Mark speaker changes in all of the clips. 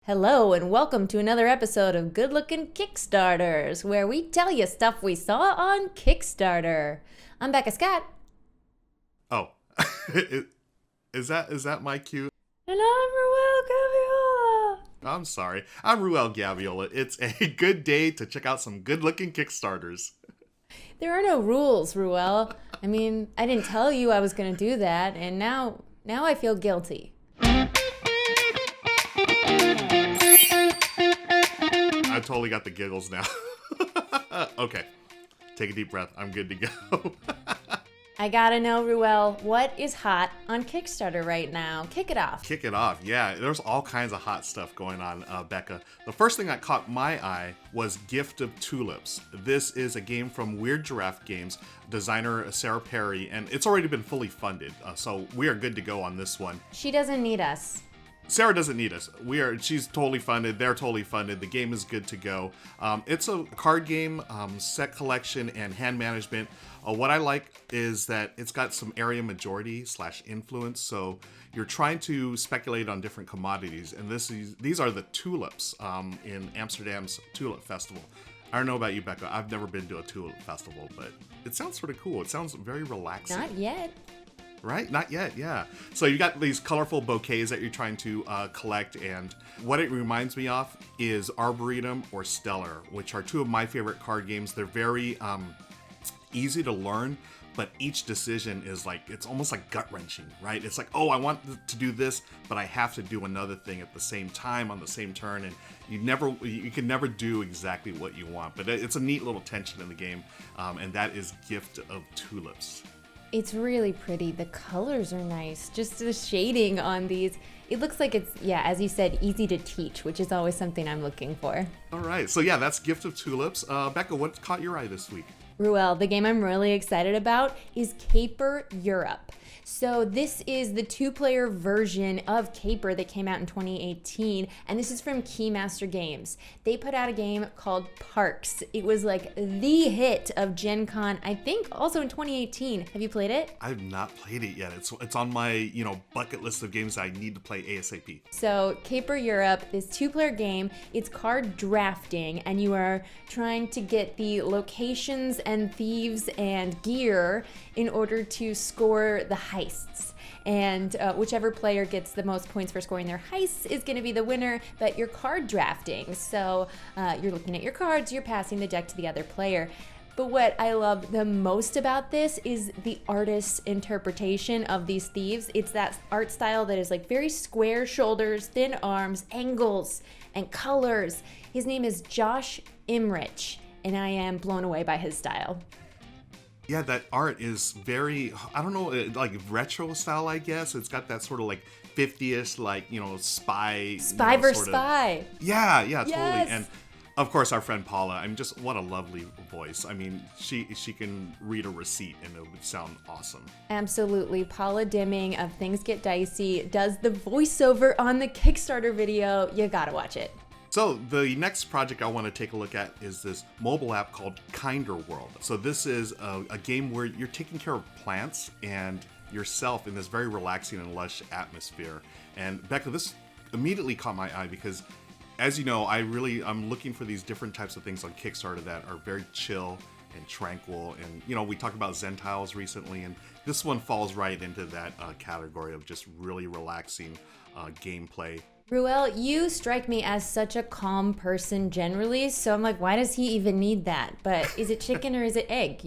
Speaker 1: Hello and welcome to another episode of Good Lookin Kickstarters, where we tell you stuff we saw on Kickstarter. I'm Becca Scott.
Speaker 2: Oh, is that my cue?
Speaker 1: And I'm Ruel Gaviola.
Speaker 2: I'm sorry. I'm Ruel Gaviola. It's a good day to check out some good-looking Kickstarters.
Speaker 1: There are no rules, Ruel. I mean, I didn't tell you I was going to do that, and now I feel guilty.
Speaker 2: I totally got the giggles now. Okay, take a deep breath. I'm good to go.
Speaker 1: I gotta know, Ruel, what is hot on Kickstarter right now? Kick it off.
Speaker 2: Kick it off. Yeah, there's all kinds of hot stuff going on, Becca. The first thing that caught my eye was Gift of Tulips. This is a game from Weird Giraffe Games, designer Sarah Perry, and it's already been fully funded, so we are good to go on this one.
Speaker 1: She doesn't need us.
Speaker 2: Sarah doesn't need us. She's totally funded. They're totally funded. The game is good to go. It's a card game, set collection, and hand management. What I like is that it's got some area majority / influence. So you're trying to speculate on different commodities, and these are the tulips in Amsterdam's Tulip Festival. I don't know about you, Becca. I've never been to a tulip festival, but it sounds sort of cool. It sounds very relaxing.
Speaker 1: Not yet.
Speaker 2: Right? Not yet, yeah. So you got these colorful bouquets that you're trying to collect, and what it reminds me of is Arboretum or Stellar, which are two of my favorite card games. They're very easy to learn, but each decision is it's almost like gut-wrenching, right? It's like, oh, I want to do this, but I have to do another thing at the same time on the same turn, and you can never do exactly what you want, but it's a neat little tension in the game, and that is Gift of Tulips.
Speaker 1: It's really pretty. The colors are nice. Just the shading on these. It looks like it's, as you said, easy to teach, which is always something I'm looking for.
Speaker 2: All right. So yeah, that's Gift of Tulips. Becca, what caught your eye this week?
Speaker 1: Ruel, the game I'm really excited about is Caper Europe. So this is the 2-player version of Caper that came out in 2018, and this is from Keymaster Games. They put out a game called Parks. It was like the hit of Gen Con, I think also in 2018. Have you played it?
Speaker 2: I have not played it yet. It's on my, bucket list of games I need to play ASAP.
Speaker 1: So Caper Europe, this 2-player game, it's card drafting, and you are trying to get the locations and thieves and gear in order to score the heists. And whichever player gets the most points for scoring their heists is going to be the winner, but you're card drafting. So you're looking at your cards, you're passing the deck to the other player. But what I love the most about this is the artist's interpretation of these thieves. It's that art style that is very square shoulders, thin arms, angles, and colors. His name is Josh Imrich, and I am blown away by his style.
Speaker 2: Yeah, that art is very, I don't know, retro style, I guess. It's got that sort of 50ish, spy.
Speaker 1: Spy versus spy.
Speaker 2: Yeah,
Speaker 1: Yes.
Speaker 2: Totally. And of course, our friend Paula, what a lovely voice. I mean, she can read a receipt and it would sound awesome.
Speaker 1: Absolutely. Paula Dimming of Things Get Dicey does the voiceover on the Kickstarter video. You gotta watch it.
Speaker 2: So the next project I want to take a look at is this mobile app called Kinder World. So this is a game where you're taking care of plants and yourself in this very relaxing and lush atmosphere. And Becca, this immediately caught my eye because, as you know, I'm looking for these different types of things on Kickstarter that are very chill and tranquil. And, we talked about Zen Tiles recently, and this one falls right into that category of just really relaxing gameplay.
Speaker 1: Ruel, you strike me as such a calm person generally, so I'm why does he even need that? But is it chicken or is it egg,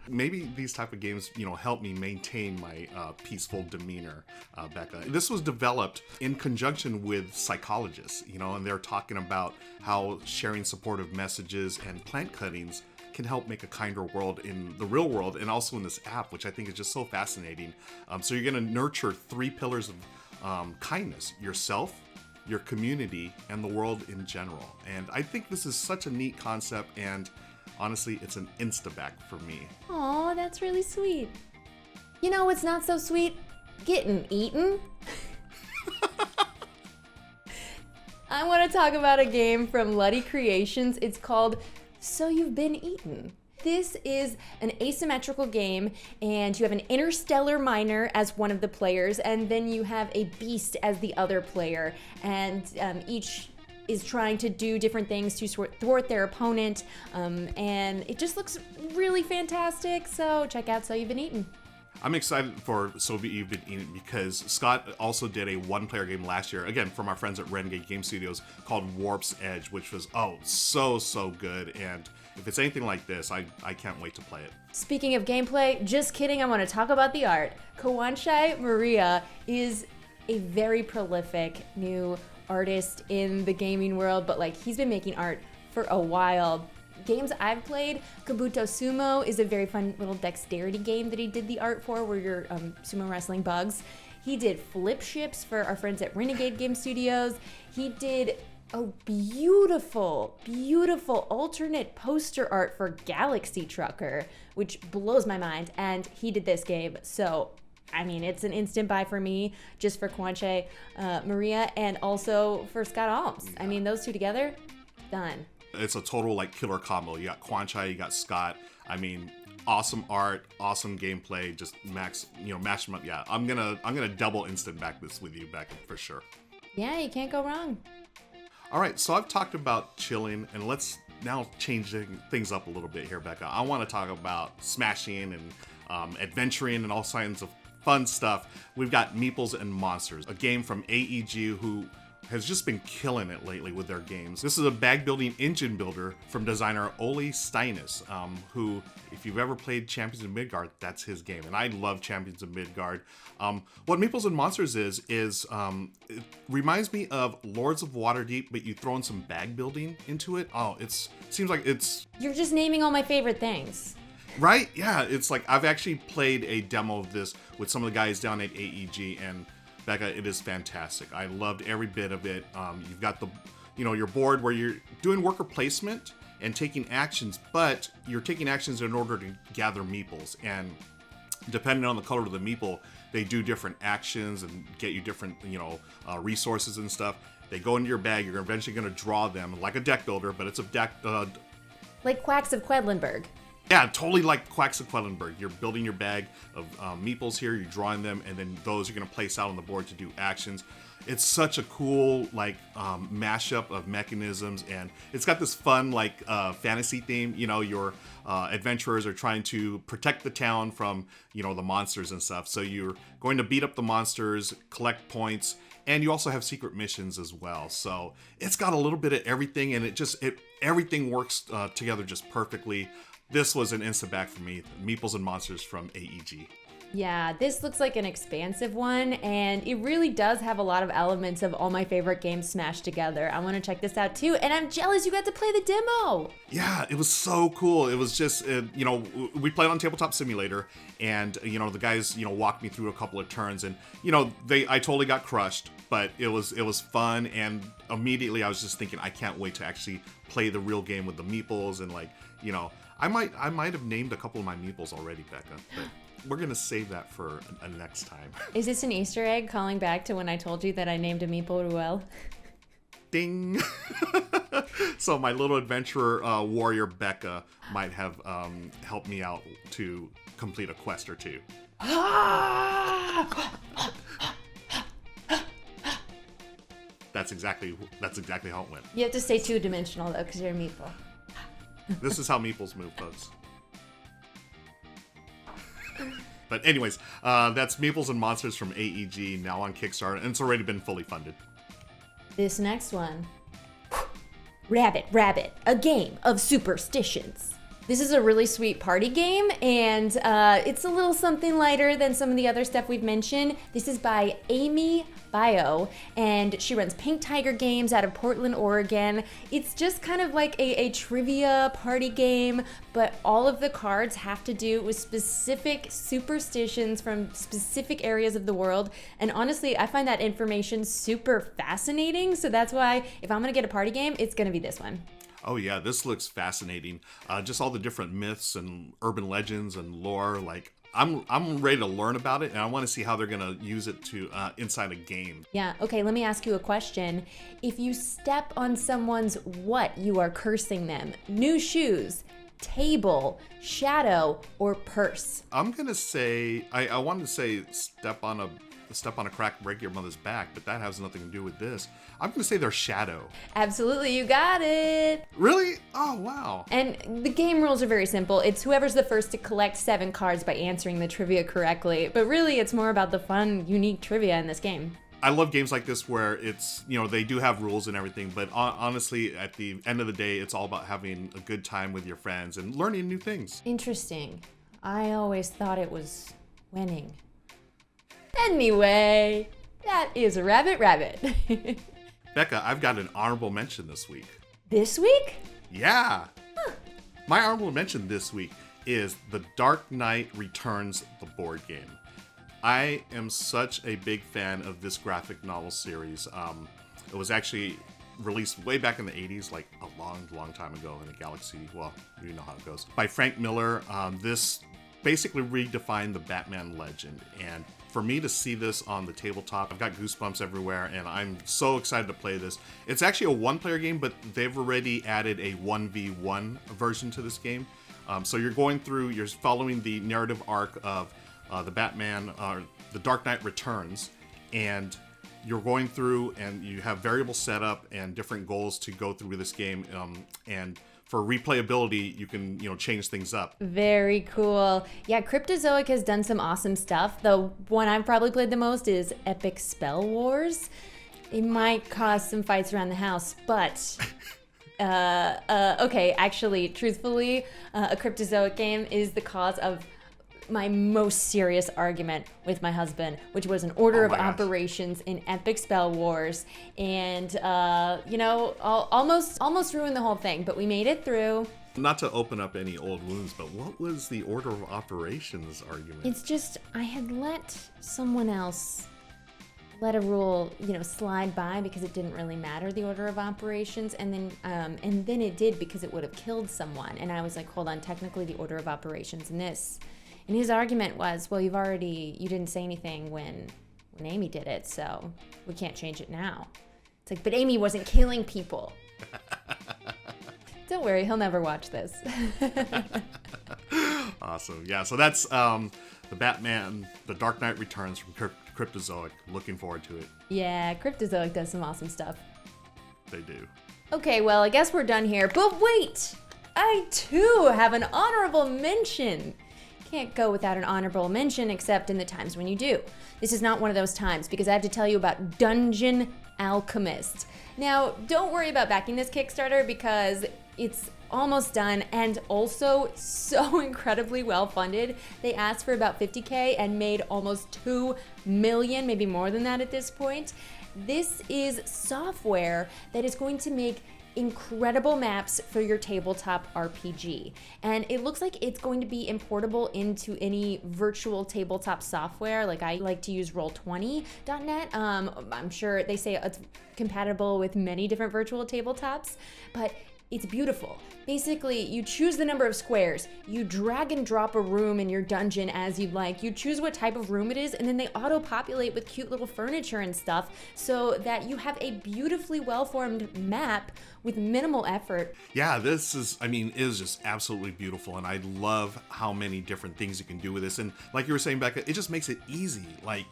Speaker 2: Maybe these type of games, help me maintain my peaceful demeanor, Becca. This was developed in conjunction with psychologists, and they're talking about how sharing supportive messages and plant cuttings can help make a kinder world in the real world and also in this app, which I think is just so fascinating. So you're going to nurture 3 pillars of kindness: yourself, your community, and the world in general. And I think this is such a neat concept, and honestly, it's an insta-back for me.
Speaker 1: Aw, that's really sweet. You know what's not so sweet? Getting eaten. I want to talk about a game from Luddy Creations. It's called So You've Been Eaten. This is an asymmetrical game, and you have an interstellar miner as one of the players, and then you have a beast as the other player. And each is trying to do different things to thwart their opponent, and it just looks really fantastic. So check out So You've Been Eaten.
Speaker 2: I'm excited for So You've Been Eaten because Scott also did a one-player game last year, again, from our friends at Renegade Game Studios, called Warp's Edge, which was, so good. And if it's anything like this, I can't wait to play it.
Speaker 1: Speaking of gameplay, just kidding, I want to talk about the art. Kawanchai Maria is a very prolific new artist in the gaming world, but like he's been making art for a while. Games I've played, Kabuto Sumo is a very fun little dexterity game that he did the art for, where you're sumo wrestling bugs. He did flip ships for our friends at Renegade Game Studios. He did a beautiful, beautiful alternate poster art for Galaxy Trucker, which blows my mind. And he did this game. So, I mean, it's an instant buy for me, just for Kawanchai Maria, and also for Scott Alms. I mean, those two together, done.
Speaker 2: It's a total like killer combo. You got Kawanchai, you got Scott. I mean, awesome art, awesome gameplay. Just mash them up. Yeah, I'm gonna double instant back this with you, Becca, for sure.
Speaker 1: Yeah, you can't go wrong.
Speaker 2: All right, so I've talked about chilling, and let's now change things up a little bit here, Becca. I want to talk about smashing and adventuring and all kinds of fun stuff. We've got Meeples and Monsters, a game from AEG, who has just been killing it lately with their games. This is a bag building engine builder from designer Oli Steinis, who, if you've ever played Champions of Midgard, that's his game. And I love Champions of Midgard. What Meeples and Monsters is it reminds me of Lords of Waterdeep, but you throw in some bag building into it. Seems like it's...
Speaker 1: You're just naming all my favorite things.
Speaker 2: Right? Yeah, it's like I've actually played a demo of this with some of the guys down at AEG, and Becca, it is fantastic. I loved every bit of it. You've got your board where you're doing worker placement and taking actions, but you're taking actions in order to gather meeples. And depending on the color of the meeple, they do different actions and get you different, resources and stuff. They go into your bag. You're eventually going to draw them like a deck builder, but it's a deck.
Speaker 1: Like Quacks of Quedlinburg.
Speaker 2: Yeah, totally like Quacks of Quedlinburg. You're building your bag of meeples here, you're drawing them, and then those you're going to place out on the board to do actions. It's such a cool, mashup of mechanisms, and it's got this fun, fantasy theme. Your adventurers are trying to protect the town from, the monsters and stuff. So you're going to beat up the monsters, collect points, and you also have secret missions as well. So it's got a little bit of everything, and everything works together just perfectly. This was an instant back for me. Meeples and Monsters from AEG.
Speaker 1: Yeah, this looks like an expansive one, and it really does have a lot of elements of all my favorite games smashed together. I want to check this out too, and I'm jealous you got to play the demo.
Speaker 2: Yeah, it was so cool. It was just, we played on Tabletop Simulator, and, the guys, walked me through a couple of turns, and, I totally got crushed, but it was fun, and immediately I was just thinking, I can't wait to actually play the real game with the meeples, and I might have named a couple of my meeples already, Becca, but we're going to save that for a next time.
Speaker 1: Is this an Easter egg calling back to when I told you that I named a meeple Ruel?
Speaker 2: Ding! So my little adventurer warrior, Becca, might have helped me out to complete a quest or two. That's exactly how it went.
Speaker 1: You have to stay two-dimensional, though, because you're a meeple.
Speaker 2: This is how meeples move, folks. But anyways, that's Meeples and Monsters from AEG, now on Kickstarter, and it's already been fully funded.
Speaker 1: This next one. Rabbit, Rabbit, a game of superstitions. This is a really sweet party game, and it's a little something lighter than some of the other stuff we've mentioned. This is by Amy Bio, and she runs Pink Tiger Games out of Portland, Oregon. It's just kind of like a trivia party game, but all of the cards have to do with specific superstitions from specific areas of the world. And honestly, I find that information super fascinating, so that's why if I'm gonna get a party game, it's gonna be this one.
Speaker 2: Oh yeah, this looks fascinating. Just all the different myths and urban legends and lore. I'm ready to learn about it, and I want to see how they're gonna use it to inside a game.
Speaker 1: Yeah. Okay. Let me ask you a question. If you step on someone's what, you are cursing them. New shoes, table, shadow, or purse.
Speaker 2: I'm gonna say I wanted to say step on a step on a crack, break your mother's back, but that has nothing to do with this. I'm going to say they're shadow.
Speaker 1: Absolutely, you got it.
Speaker 2: Really? Oh, wow.
Speaker 1: And the game rules are very simple. It's whoever's the first to collect 7 cards by answering the trivia correctly. But really, it's more about the fun, unique trivia in this game.
Speaker 2: I love games like this where it's, they do have rules and everything, but honestly, at the end of the day, it's all about having a good time with your friends and learning new things.
Speaker 1: Interesting. I always thought it was winning. Anyway, that is a rabbit.
Speaker 2: Becca, I've got an honorable mention this week.
Speaker 1: This week?
Speaker 2: Yeah. Huh. My honorable mention this week is The Dark Knight Returns, the board game. I am such a big fan of this graphic novel series. It was actually released way back in the 80s, like a long time ago in a galaxy. Well, you know how it goes. By Frank Miller. This basically redefined the Batman legend. And for me to see this on the tabletop, I've got goosebumps everywhere, and I'm so excited to play this. It's actually a 1-player game, but they've already added a 1v1 version to this game. So you're following the narrative arc of the Batman, The Dark Knight Returns, and you're going through and you have variable setup and different goals to go through this game. And for replayability, you can, change things up.
Speaker 1: Very cool. Yeah, Cryptozoic has done some awesome stuff. The one I've probably played the most is Epic Spell Wars. It might cause some fights around the house, but okay, actually, truthfully, a Cryptozoic game is the cause of my most serious argument with my husband, which was an order of operations in Epic Spell Wars, and almost ruined the whole thing, but we made it through.
Speaker 2: Not to open up any old wounds, but what was the order of operations argument?
Speaker 1: It's just I had let someone else let a rule, slide by because it didn't really matter, the order of operations, and then it did because it would have killed someone, and I was like, hold on, technically the order of operations in this. And his argument was, well, you didn't say anything when Amy did it, so we can't change it now. It's like, but Amy wasn't killing people. Don't worry, he'll never watch this.
Speaker 2: Awesome. Yeah, so that's the Batman, The Dark Knight Returns from Cryptozoic. Looking forward to it.
Speaker 1: Yeah, Cryptozoic does some awesome stuff.
Speaker 2: They do.
Speaker 1: Okay, well, I guess we're done here. But wait! I, too, have an honorable mention. Can't go without an honorable mention except in the times when you do. This is not one of those times because I have to tell you about Dungeon Alchemist. Now, don't worry about backing this Kickstarter because it's almost done and also so incredibly well funded. They asked for about $50K and made almost $2 million, maybe more than that at this point. This is software that is going to make incredible maps for your tabletop RPG. And it looks like it's going to be importable into any virtual tabletop software. Like I like to use Roll20.net. I'm sure they say it's compatible with many different virtual tabletops, but it's beautiful. Basically, you choose the number of squares, you drag and drop a room in your dungeon as you'd like, you choose what type of room it is, and then they auto-populate with cute little furniture and stuff so that you have a beautifully well-formed map with minimal effort.
Speaker 2: Yeah, this is just absolutely beautiful, and I love how many different things you can do with this. And like you were saying, Becca, it just makes it easy. Like,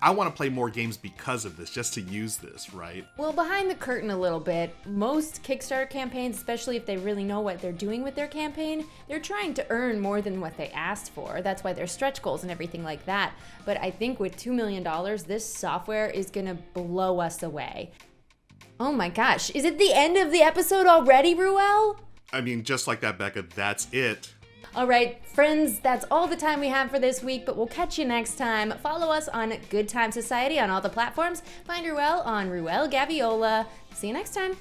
Speaker 2: I want to play more games because of this, just to use this, right?
Speaker 1: Well, behind the curtain a little bit, most Kickstarter campaigns, especially if they really know what they're doing with their campaign, they're trying to earn more than what they asked for. That's why there's stretch goals and everything like that. But I think with $2 million, this software is gonna blow us away. Oh my gosh, is it the end of the episode already, Ruel?
Speaker 2: Just like that, Becca, that's it.
Speaker 1: All right, friends, that's all the time we have for this week, but we'll catch you next time. Follow us on Good Time Society on all the platforms. Find Ruel on Ruel Gaviola. See you next time.